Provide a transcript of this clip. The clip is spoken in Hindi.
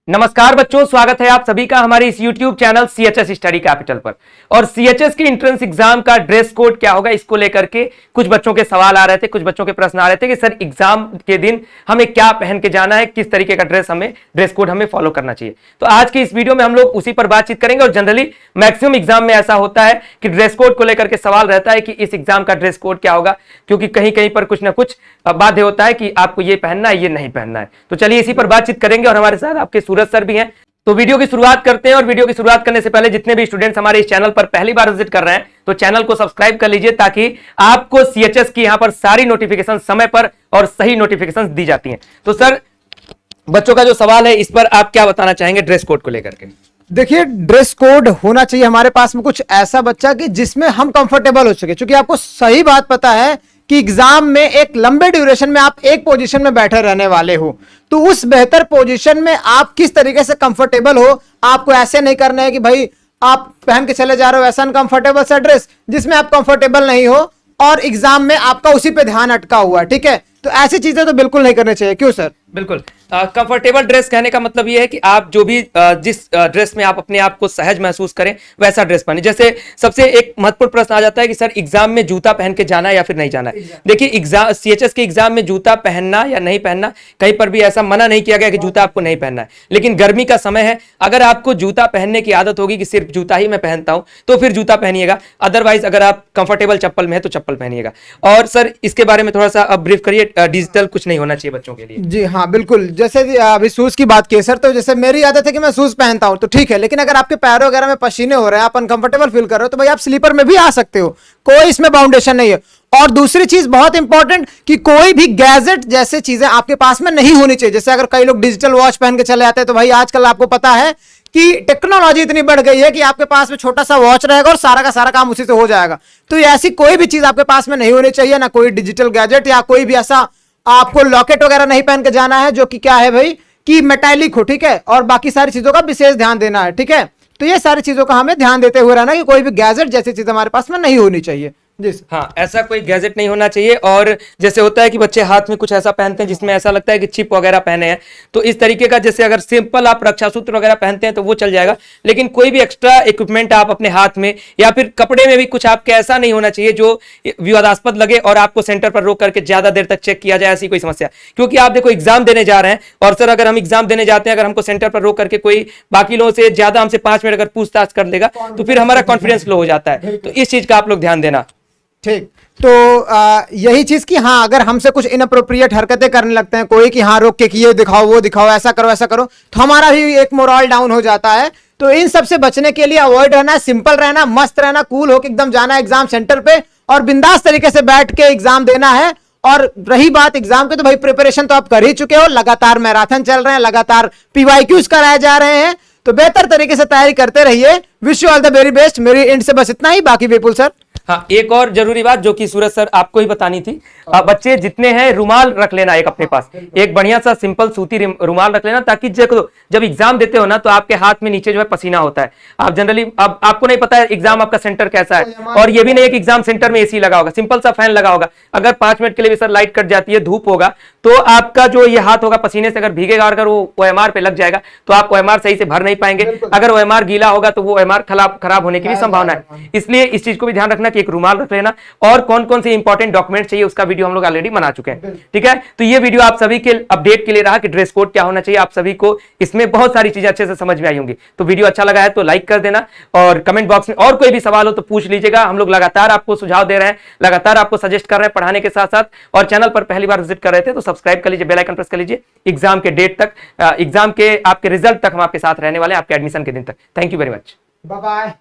नमस्कार बच्चों, स्वागत है आप सभी का हमारे इस YouTube channel CHS study capital पर। और CHS के एंट्रेंस एग्जाम का ड्रेस कोड क्या होगा, इसको लेकर के कुछ बच्चों के सवाल आ रहे थे, कुछ बच्चों के प्रश्न आ रहे थे कि सर एग्जाम के दिन हमें क्या पहन के जाना है, किस तरीके का ड्रेस कोड हमें फॉलो करना चाहिए। तो आज की इस वीडियो में हम लोग उसी पर बातचीत करेंगे। और जनरली मैक्सिमम एग्जाम में ऐसा होता है कि ड्रेस कोड को लेकर के सवाल रहता है कि इस एग्जाम का ड्रेस कोड क्या होगा, क्योंकि कहीं कहीं पर कुछ ना कुछ बाध्य होता है कि आपको ये पहनना है, ये नहीं पहनना है। तो चलिए इसी पर बातचीत करेंगे और हमारे साथ आपके सूरज सर भी हैं। तो वीडियो की शुरुआत करते हैं। और वीडियो की शुरुआत करने से पहले जितने भी स्टूडेंट्स हमारे इस चैनल पर पहली बार विजिट कर रहे हैं तो चैनल को सब्सक्राइब कर लीजिए, ताकि आपको CHS की यहां पर सारी नोटिफिकेशन समय पर और सही नोटिफिकेशन दी जाती हैं। तो सर, बच्चों का जो सवाल है इस पर आप क्या बताना चाहेंगे ड्रेस कोड को लेकर के? देखिए, ड्रेस कोड होना चाहिए हमारे पास में कुछ ऐसा बच्चा कि जिसमें हम कंफर्टेबल हो सके। क्योंकि आपको सही बात पता है कि एग्जाम में एक लंबे ड्यूरेशन में आप एक पोजीशन में बैठे रहने वाले हो, तो उस बेहतर पोजीशन में आप किस तरीके से कंफर्टेबल हो। आपको ऐसे नहीं करना है कि भाई आप पहन के चले जा रहे हो ऐसा अनकंफर्टेबल सा ड्रेस जिसमें आप कंफर्टेबल नहीं हो और एग्जाम में आपका उसी पे ध्यान अटका हुआ है। ठीक है, तो ऐसी चीजें तो बिल्कुल नहीं करनी चाहिए। क्यों सर? बिल्कुल, कंफर्टेबल ड्रेस कहने का मतलब यह है कि आप जो भी जिस ड्रेस में आप अपने आप को सहज महसूस करें वैसा ड्रेस पहने। जैसे सबसे एक महत्वपूर्ण प्रश्न आ जाता है कि सर एग्जाम में जूता पहन के जाना है या फिर नहीं जाना है। देखिए, एग्जाम CHS के एग्जाम में जूता पहनना या नहीं पहनना, कहीं पर भी ऐसा मना नहीं किया गया कि जूता आपको नहीं पहनना है। लेकिन गर्मी का समय है, अगर आपको जूता पहनने की आदत होगी कि सिर्फ जूता ही मैं पहनता हूं तो फिर जूता पहनिएगा। अदरवाइज अगर आप कंफर्टेबल चप्पल में है तो चप्पल पहनिएगा। और सर इसके बारे में थोड़ा सा अब ब्रीफ करिए, डिजिटल कुछ नहीं होना चाहिए बच्चों के लिए। जी हाँ, बिल्कुल। जैसे अभी शूज की बात की सर, तो जैसे मेरी आदत है कि मैं शूज पहनता हूं तो ठीक है, लेकिन अगर आपके पैरों वगैरह में पसीने हो रहे हैं, आप अनकंफर्टेबल फील कर रहे हो, तो भाई आप स्लीपर में भी आ सकते हो, कोई इसमें बाउंडेशन नहीं है। और दूसरी चीज बहुत इंपॉर्टेंट कि कोई भी गैजेट जैसे चीजें आपके पास में नहीं होनी चाहिए। जैसे अगर कई लोग डिजिटल वॉच पहन के चले आते हैं, तो भाई आजकल आपको पता है कि टेक्नोलॉजी इतनी बढ़ गई है कि आपके पास में छोटा सा वॉच रहेगा और सारा का सारा काम उसी से हो जाएगा। तो ऐसी कोई भी चीज आपके पास में नहीं होनी चाहिए, ना कोई डिजिटल गैजेट या कोई भी ऐसा आपको लॉकेट वगैरह नहीं पहन के जाना है जो कि क्या है भाई कि मेटालिक हो। ठीक है, और बाकी सारी चीजों का विशेष ध्यान देना है। ठीक है, तो ये सारी चीजों का हमें ध्यान देते हुए रहना कि कोई भी गैजेट जैसी चीज हमारे पास में नहीं होनी चाहिए। जी हाँ, ऐसा कोई गैजेट नहीं होना चाहिए। और जैसे होता है कि बच्चे हाथ में कुछ ऐसा पहनते हैं जिसमें ऐसा लगता है कि चिप वगैरह पहने हैं, तो इस तरीके का, जैसे अगर सिंपल आप रक्षा सूत्र वगैरह पहनते हैं तो वो चल जाएगा। लेकिन कोई भी एक्स्ट्रा इक्विपमेंट आप अपने हाथ में या फिर कपड़े में भी कुछ आपके ऐसा नहीं होना चाहिए जो विवादास्पद लगे और आपको सेंटर पर रोक करके ज्यादा देर तक चेक किया जाए, ऐसी कोई समस्या। क्योंकि आप देखो एग्जाम देने जा रहे हैं और सर अगर हम एग्जाम देने जाते हैं, अगर हमको सेंटर पर रोक करके कोई बाकी लोगों से ज्यादा हमसे 5 मिनट अगर पूछताछ कर लेगा तो फिर हमारा कॉन्फिडेंस लो हो जाता है। तो इस चीज का आप लोग ध्यान देना। ठीक, तो यही चीज कि हाँ, अगर हमसे कुछ इनअप्रोप्रिएट हरकतें करने लगते हैं कोई कि हाँ रोक के कि ये दिखाओ वो दिखाओ, ऐसा करो ऐसा करो, तो हमारा भी एक मोरल डाउन हो जाता है। तो इन सब से बचने के लिए अवॉइड रहना, सिंपल रहना, मस्त रहना, कूल होकर एकदम जाना एग्जाम सेंटर पे और बिंदास तरीके से बैठ के एग्जाम देना है। और रही बात एग्जाम के, तो भाई प्रिपरेशन तो आप कर ही चुके हो, लगातार मैराथन चल रहे हैं, लगातार PYQs कराए जा रहे हैं, तो बेहतर तरीके से तैयारी करते रहिए। Wish you all the very best. मेरी एंड से बस इतना ही। बाकी विपुल सर। हाँ, एक और जरूरी बात जो कि सूरज सर आपको ही बतानी थी, बच्चे जितने हैं रुमाल रख लेना एक अपने पास, एक बढ़िया सा सिंपल सूती रुमाल रख लेना, ताकि जब एग्जाम देते हो ना तो आपके हाथ में नीचे जो है पसीना होता है। आप जनरली अब आपको नहीं पता है एग्जाम आपका सेंटर कैसा है, और ये भी नहीं है कि एग्जाम सेंटर में AC लगा होगा, सिंपल सा फैन लगा होगा। अगर 5 मिनट के लिए भी सर लाइट कट जाती है, धूप होगा, तो आपका जो ये हाथ होगा पसीने से अगर भीगेगा और अगर वो OMR पे लग जाएगा तो आप OMR सही से भर नहीं पाएंगे। अगर OMR गीला होगा तो वो OMR खराब होने की भी संभावना है। इसलिए इस चीज को भी ध्यान रखना कि एक रुमाल रख लेना। और कौन कौन से इंपॉर्टेंट डॉक्यूमेंट चाहिए उसका वीडियो हम लोग ऑलरेडी बना चुके हैं। ठीक है, तो ये वीडियो आप सभी के अपडेट के लिए रहा कि ड्रेस कोड क्या होना चाहिए। आप सभी को इसमें बहुत सारी चीजें अच्छे से समझ में आई होंगी। तो वीडियो अच्छा लगा है तो लाइक कर देना, और कमेंट बॉक्स में और कोई भी सवाल हो तो पूछ लीजिएगा। हम लोग लगातार आपको सुझाव दे रहे हैं, लगातार आपको सजेस्ट कर रहे हैं पढ़ाने के साथ साथ। और चैनल पर पहली बार विजिट कर रहे थे तो सब्सक्राइब कर लीजिए, बेल आइकन प्रेस कर लीजिए। एग्जाम के डेट तक, एग्जाम के आपके रिजल्ट तक हम आपके साथ रहने वाले हैं, आपके एडमिशन के दिन तक। Thank you very much. Bye bye.